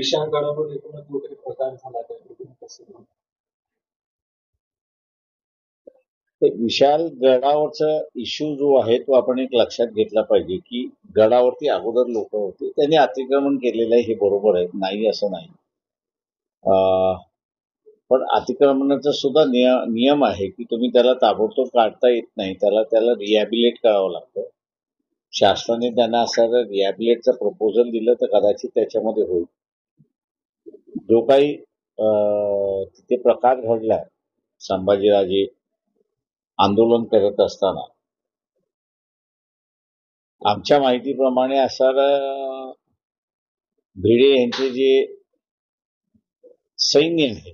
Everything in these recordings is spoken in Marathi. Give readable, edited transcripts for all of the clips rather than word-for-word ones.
विशाल गडावर एकूणच जो काही प्रकार झाला त्या विशाल गडावरचा इश्यू जो आहे तो आपण एक लक्षात घेतला पाहिजे की गडावरती अगोदर लोक होते त्यांनी अतिक्रमण केलेलं आहे हे बरोबर आहे, नाही असं नाही. पण अतिक्रमणाचा सुद्धा नियम आहे की तुम्ही त्याला ताबडतोब काढता येत नाही, त्याला रिहॅबिलेट करावं लागतं. शासनाने त्यांना असं रिहॅबिलेटचं प्रपोजल दिलं तर कदाचित त्याच्यामध्ये होईल. जो काही तिथे प्रकार घडला संभाजीराजे आंदोलन करत असताना आमच्या माहितीप्रमाणे असं भिडे यांचे जे सैन्य आहे,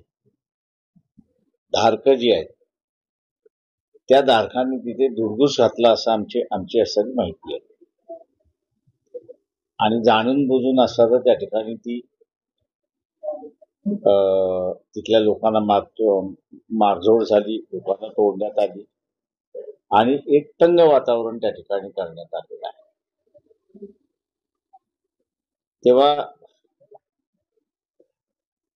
धारक जे आहेत, त्या धारकांनी तिथे दुर्गुस घातला असं आमची असं माहिती आहे. आणि जाणून बुजून असं त्या ठिकाणी ती तिथल्या लोकांना मारझोड झाली, लोकांना तोडण्यात आली आणि एक तंग वातावरण त्या ठिकाणी करण्यात आलेलं आहे. तेव्हा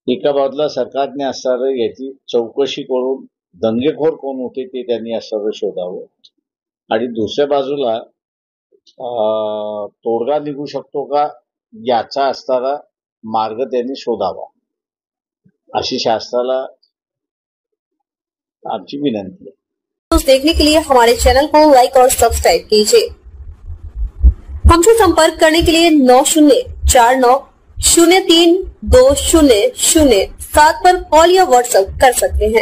एका बाजूला सरकारने असणारं याची चौकशी करून दंगेखोर कोण होते ते त्यांनी असणारं शोधावं आणि दुसऱ्या बाजूला तोडगा निघू शकतो का याचा असणारा मार्ग त्यांनी शोधावा अशी शासनाला आमची विनंती आहे. देखने के लिए हमारे चैनल को लाइक और सब्सक्राइब कीजिए। हमसे संपर्क करने के लिए 9049032007 पर कॉल या व्हाट्सएप कर सकते हैं।